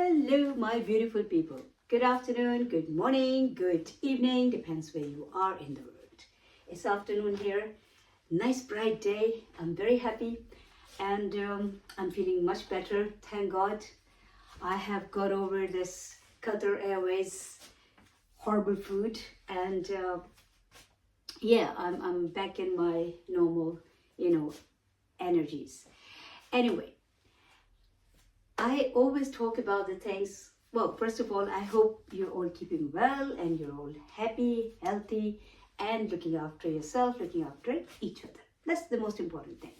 Hello, my beautiful people. Good afternoon, good morning, good evening, depends where you are in the world. It's afternoon here, nice bright day. I'm very happy and I'm feeling much better, thank God. I have got over this Qatar Airways horrible food and I'm back in my normal, energies. Anyway, I always talk about the things. Well, first of all, I hope you're all keeping well and you're all happy, healthy, and looking after yourself, looking after each other. That's the most important thing.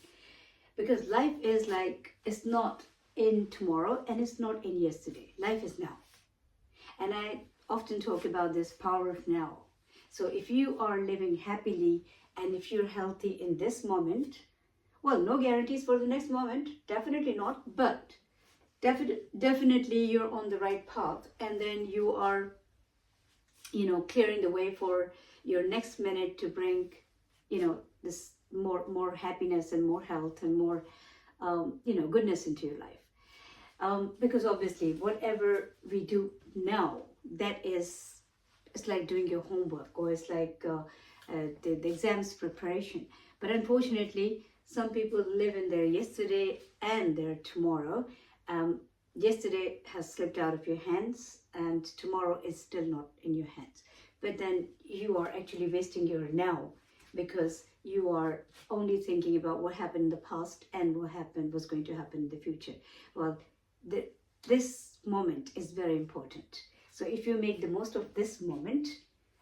Because life is like, it's not in tomorrow and it's not in yesterday. Life is now. And I often talk about this power of now. So if you are living happily and if you're healthy in this moment, well, no guarantees for the next moment, definitely not, but definitely you're on the right path, and then you are clearing the way for your next minute to bring this more happiness and more health and more goodness into your life, because obviously whatever we do now, that is, it's like doing your homework, or it's like the exams preparation. But unfortunately, some people live in their yesterday and their tomorrow. Yesterday has slipped out of your hands and tomorrow is still not in your hands. But then you are actually wasting your now because you are only thinking about what happened in the past and what's going to happen in the future. Well, this moment is very important. So if you make the most of this moment,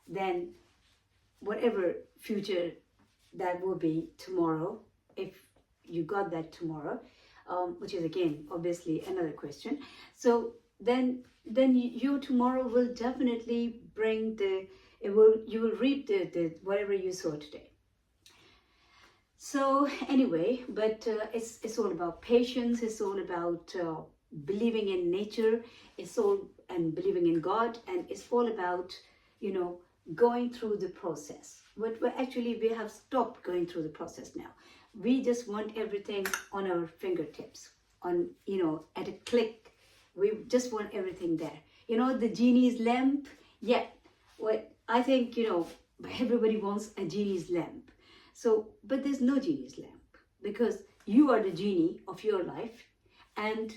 then whatever future that will be tomorrow, if you got that tomorrow, which is again obviously another question. So then you tomorrow will definitely bring you will reap the whatever you sow today. So anyway, but it's all about patience. It's all about believing in nature. It's all and believing in God, and it's all about going through the process. But we have stopped going through the process now. We just want everything on our fingertips, on at a click. We just want everything there. The genie's lamp. Yeah, what I think everybody wants a genie's lamp. So, but there's no genie's lamp, because you are the genie of your life, and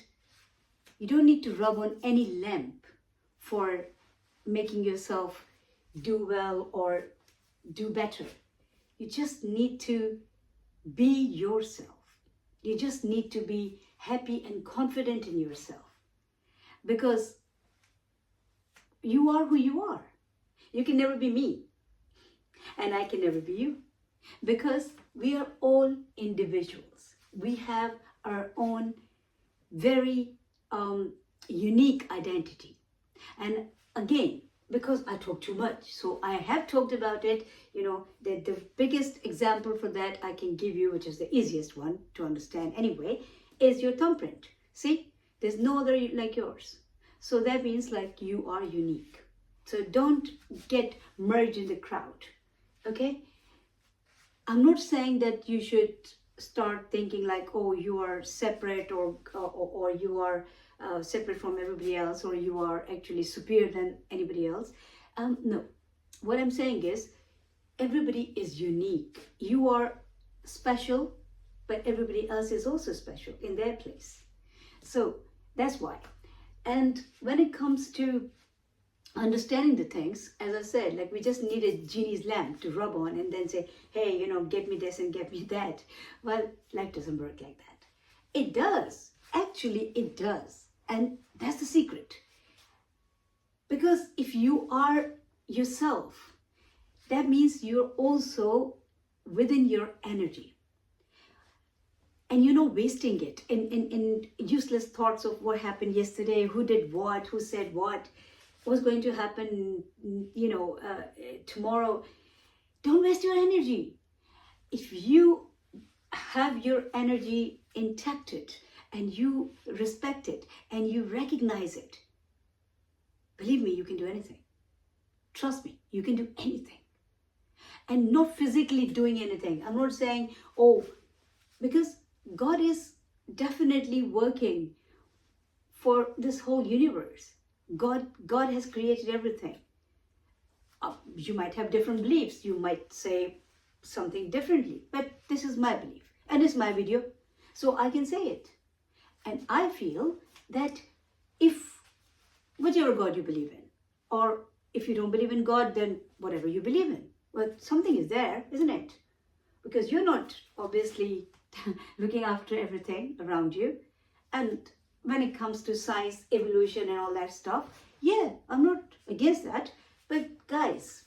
you don't need to rub on any lamp for making yourself do well or do better. You just need to be yourself. You just need to be happy and confident in yourself, because you are who you are. You can never be me, and I can never be you, because we are all individuals. We have our own very unique identity. And again, because I talk too much, so I have talked about it. The biggest example for that I can give you, which is the easiest one to understand anyway, is your thumbprint. See, there's no other like yours. So that means like you are unique. So don't get merged in the crowd, okay? I'm not saying that you should start thinking like, oh, you are separate, or you are separate from everybody else, or you are actually superior than anybody else. No, what I'm saying is everybody is unique. You are special, but everybody else is also special in their place. So that's why. And when it comes to understanding the things, as I said, like we just need a genie's lamp to rub on and then say, hey, get me this and get me that. Well, life doesn't work like that. It does. Actually, it does. And that's the secret. Because if you are yourself, that means you're also within your energy. And you're not wasting it in useless thoughts of what happened yesterday, who did what, who said what's going to happen, tomorrow. Don't waste your energy. If you have your energy intact and you respect it and you recognize it, believe me, you can do anything. Trust me, you can do anything. And not physically doing anything. I'm not saying, because God is definitely working for this whole universe. God has created everything. You might have different beliefs. You might say something differently, but this is my belief and it's my video, so I can say it. And I feel that if whichever God you believe in, or if you don't believe in God, then whatever you believe in, well, something is there, isn't it? Because you're not obviously looking after everything around you. And when it comes to science, evolution, and all that stuff, yeah, I'm not against that. But guys,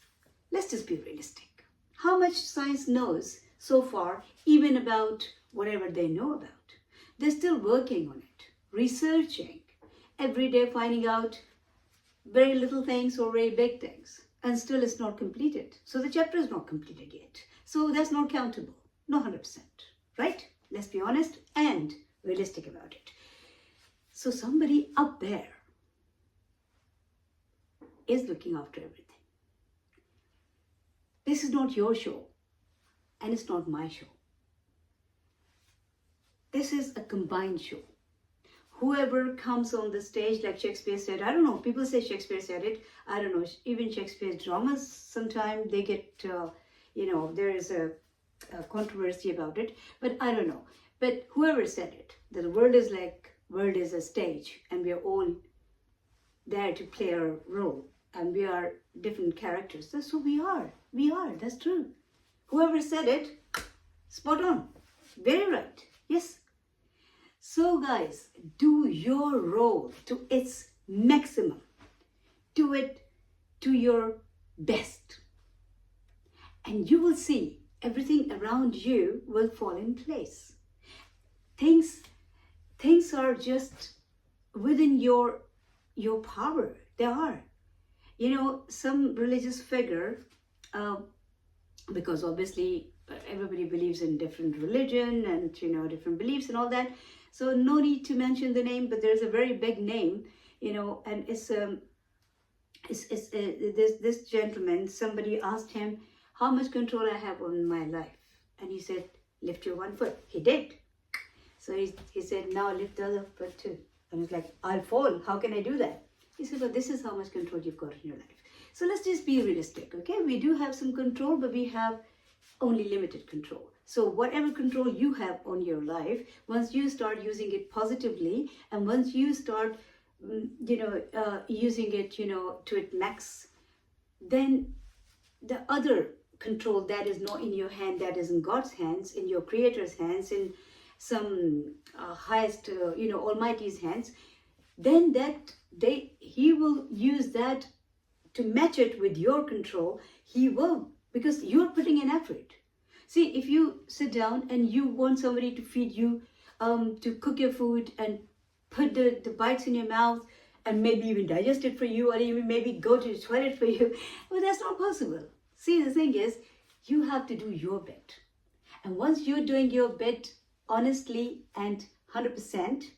let's just be realistic. How much science knows so far, even about whatever they know about? They're still working on it, researching, every day finding out very little things or very big things. And still it's not completed. So the chapter is not completed yet. So that's not countable. Not 100%. Right? Let's be honest and realistic about it. So somebody up there is looking after everything. This is not your show. And it's not my show. This is a combined show. Whoever comes on the stage, like Shakespeare said, I don't know, people say Shakespeare said it, I don't know, even Shakespeare's dramas, sometimes they get, there is a controversy about it, but I don't know. But whoever said it, that the world is a stage, and we are all there to play our role, and we are different characters. That's who we are, that's true. Whoever said it, spot on, very right, yes. So guys, do your role to its maximum. Do it to your best. And you will see everything around you will fall in place. Things are just within your power. They are. Some religious figure, because obviously everybody believes in different religion and different beliefs and all that. So no need to mention the name, but there's a very big name, and it's this gentleman. Somebody asked him, how much control I have on my life, and he said, lift your one foot. He did. So he said, now lift the other foot too. And it's like, I'll fall. How can I do that? He said, well, this is how much control you've got in your life. So let's just be realistic, okay? We do have some control, but we have only limited control. So whatever control you have on your life, once you start using it positively, and once you start, using it, to its max, then the other control that is not in your hand, that is in God's hands, in your Creator's hands, in some highest, Almighty's hands, then He will use that to match it with your control. He will, because you're putting in effort. See, if you sit down and you want somebody to feed you, to cook your food and put the bites in your mouth and maybe even digest it for you, or even maybe go to the toilet for you, well, that's not possible. See, the thing is, you have to do your bit. And once you're doing your bit honestly and 100%,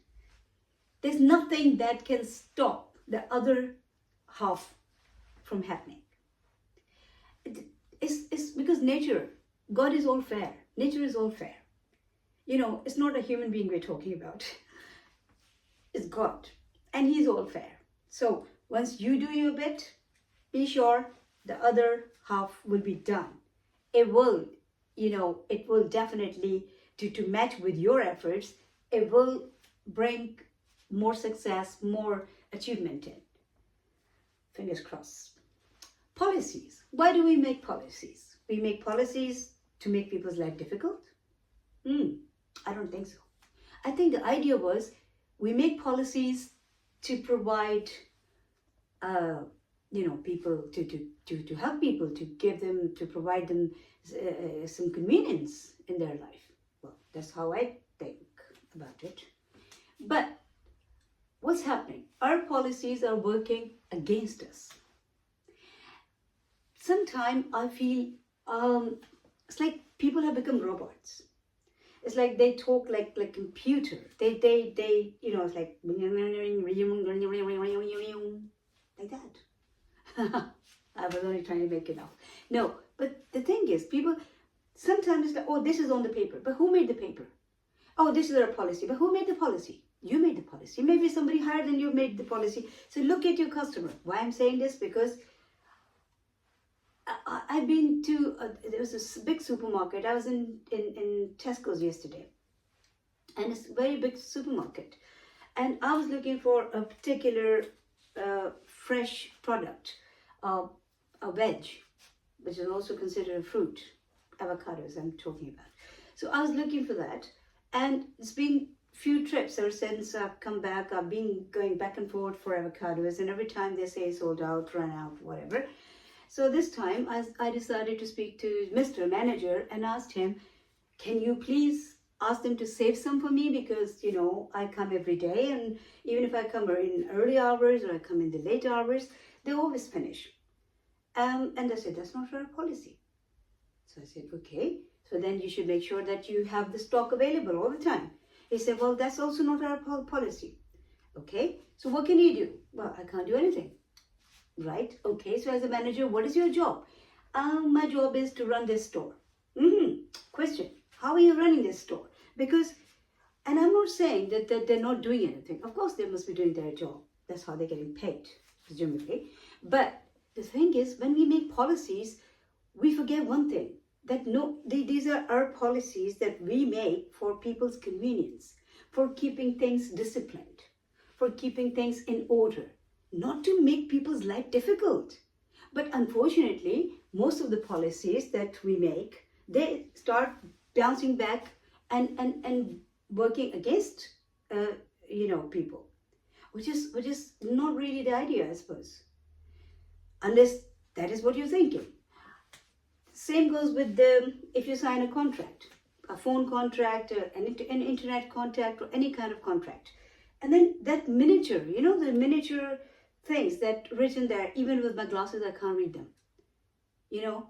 there's nothing that can stop the other half from happening. It's because nature, God is all fair. Nature is all fair. It's not a human being we're talking about. It's God. And He's all fair. So once you do your bit, be sure the other half will be done. It will, it will definitely, to match with your efforts, it will bring more success, more achievement in. Fingers crossed. Policies. Why do we make policies? We make policies to make people's life difficult? I don't think so. I think the idea was we make policies to provide, people, to help people, to provide them some convenience in their life. Well, that's how I think about it. But what's happening? Our policies are working against us. Sometimes I feel it's like people have become robots. It's like they talk like computer. They it's like like that. I was only trying to make it up. No, but the thing is, people sometimes it's like, oh, this is on the paper, but who made the paper? Oh, this is our policy, but who made the policy? You made the policy. Maybe somebody higher than you made the policy. So look at your customer. Why I'm saying this? Because I've been to, there was a big supermarket. I was in Tesco's yesterday. And it's a very big supermarket. And I was looking for a particular fresh product, a veg, which is also considered a fruit, avocados I'm talking about. So I was looking for that, and it's been few trips ever since I've come back. I've been going back and forth for avocados, and every time they say sold out, run out, whatever. So this time I decided to speak to Mr. Manager and asked him, can you please ask them to save some for me, because you know I come every day, and even if I come in early hours or I come in the late hours, they always finish. And they said, that's not our policy. So I said, okay, so then you should make sure that you have the stock available all the time. He said, well, that's also not our policy. Okay, so what can you do? Well, I can't do anything. Right, okay, so as a manager, what is your job? My job is to run this store. Question, how are you running this store? Because, and I'm not saying that they're not doing anything. Of course, they must be doing their job. That's how they're getting paid, presumably. But the thing is, when we make policies, we forget one thing, that no, these are our policies that we make for people's convenience, for keeping things disciplined, for keeping things in order, not to make people's life difficult. But unfortunately, most of the policies that we make, they start bouncing back and working against people, which is not really the idea, I suppose, unless that is what you're thinking. Same goes with if you sign a contract, a phone contract, an internet contract, or any kind of contract, and then that miniature, the miniature things that written there, even with my glasses I can't read them.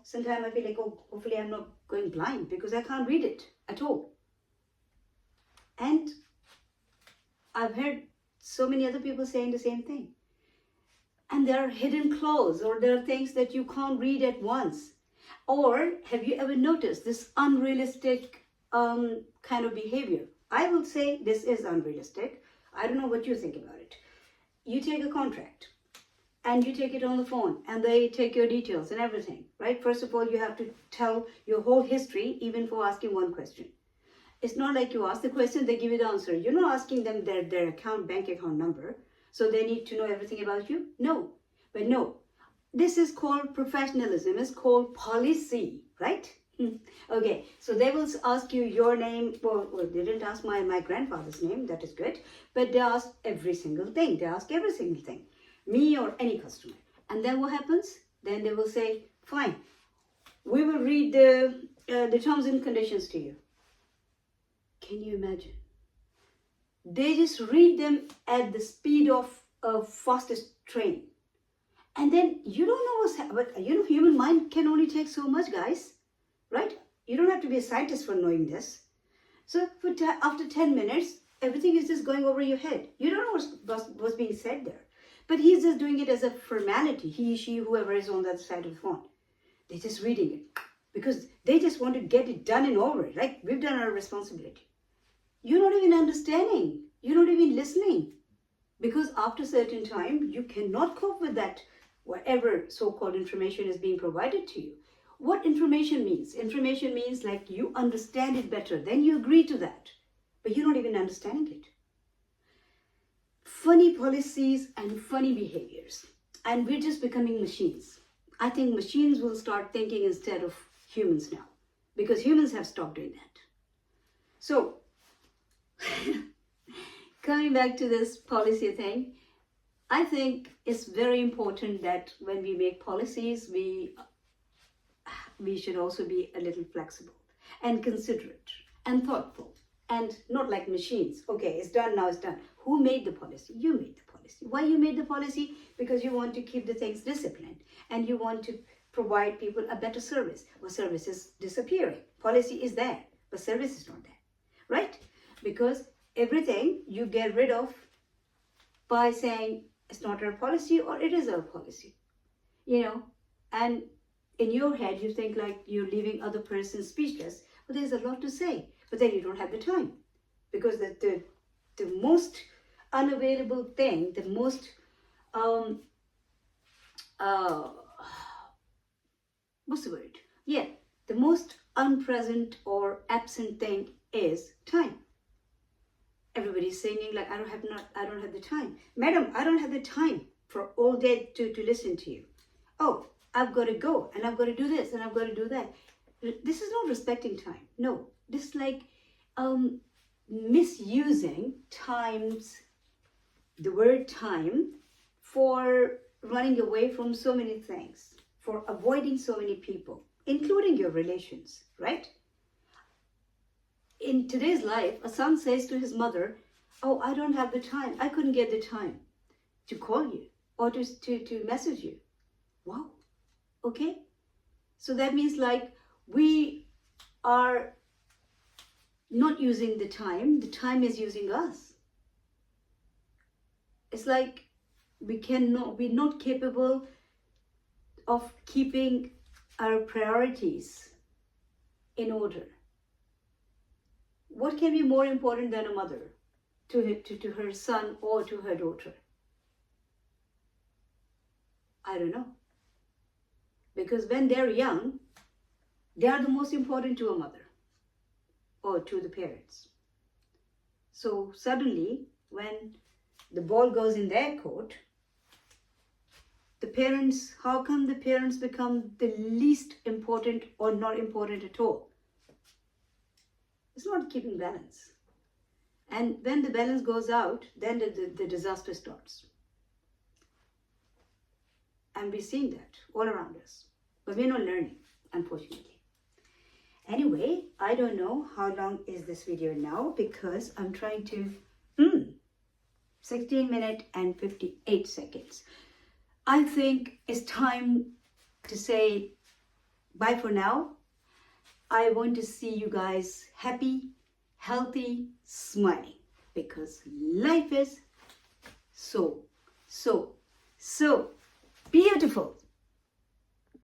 Sometimes I feel like, oh, hopefully I'm not going blind, because I can't read it at all. And I've heard so many other people saying the same thing. And there are hidden clauses, or there are things that you can't read at once. Or have you ever noticed this unrealistic kind of behavior? I will say this is unrealistic. I don't know what you think about it. You take a contract and you take it on the phone, and they take your details and everything, right? First of all, you have to tell your whole history, even for asking one question. It's not like you ask the question, they give you the answer. You're not asking them their bank account number, so they need to know everything about you. No, but no. This is called professionalism, it's called policy, right? Okay, so they will ask you your name. Well, they didn't ask my grandfather's name, that is good. But they ask every single thing. They ask every single thing. Me or any customer. And then what happens? Then they will say, fine, we will read the terms and conditions to you. Can you imagine? They just read them at the speed of a fastest train. And then you don't know what's happening. But human mind can only take so much, guys. Right? You don't have to be a scientist for knowing this. So after 10 minutes, everything is just going over your head. You don't know what's being said there. But he's just doing it as a formality. He, she, whoever is on the other side of the phone. They're just reading it. Because they just want to get it done and over. Like, we've done our responsibility. You're not even understanding. You're not even listening. Because after a certain time, you cannot cope with that, whatever so-called information is being provided to you. What information means? Information means like you understand it better, then you agree to that, but you're not even understanding it. Funny policies and funny behaviors, and we're just becoming machines. I think machines will start thinking instead of humans now, because humans have stopped doing that. So, coming back to this policy thing, I think it's very important that when we make policies, we should also be a little flexible and considerate and thoughtful, and not like machines. Okay, it's done, now it's done. Who made the policy? You made the policy. Why you made the policy? Because you want to keep the things disciplined and you want to provide people a better service. Well, service is disappearing. Policy is there, but service is not there, right? Because everything you get rid of by saying it's not our policy or it is our policy, and in your head you think like you're leaving other person speechless. But there's a lot to say, but then you don't have the time, because the the most unavailable thing, the most what's the word? Yeah, the most unpresent or absent thing is time. Everybody's singing like, I don't have the time. Madam, I don't have the time for all day to listen to you. Oh, I've got to go and I've got to do this and I've got to do that. This is not respecting time. No, this is like misusing the word time for running away from so many things, for avoiding so many people, including your relations, right? In today's life, a son says to his mother, oh, I don't have the time. I couldn't get the time to call you or to message you. Wow. Okay. So that means like we are not using the time is using us. It's like we're not capable of keeping our priorities in order. What can be more important than a mother to her son or to her daughter? I don't know. Because when they're young, they are the most important to a mother or to the parents. So suddenly, when the ball goes in their court, how come the parents become the least important or not important at all? It's not keeping balance. And when the balance goes out, then the disaster starts. And we're seeing that all around us. But we're not learning, unfortunately. Anyway, I don't know how long is this video now because I'm trying to 16 minutes and 58 seconds. I think it's time to say bye for now. I want to see you guys happy, healthy, smiling because life is so beautiful.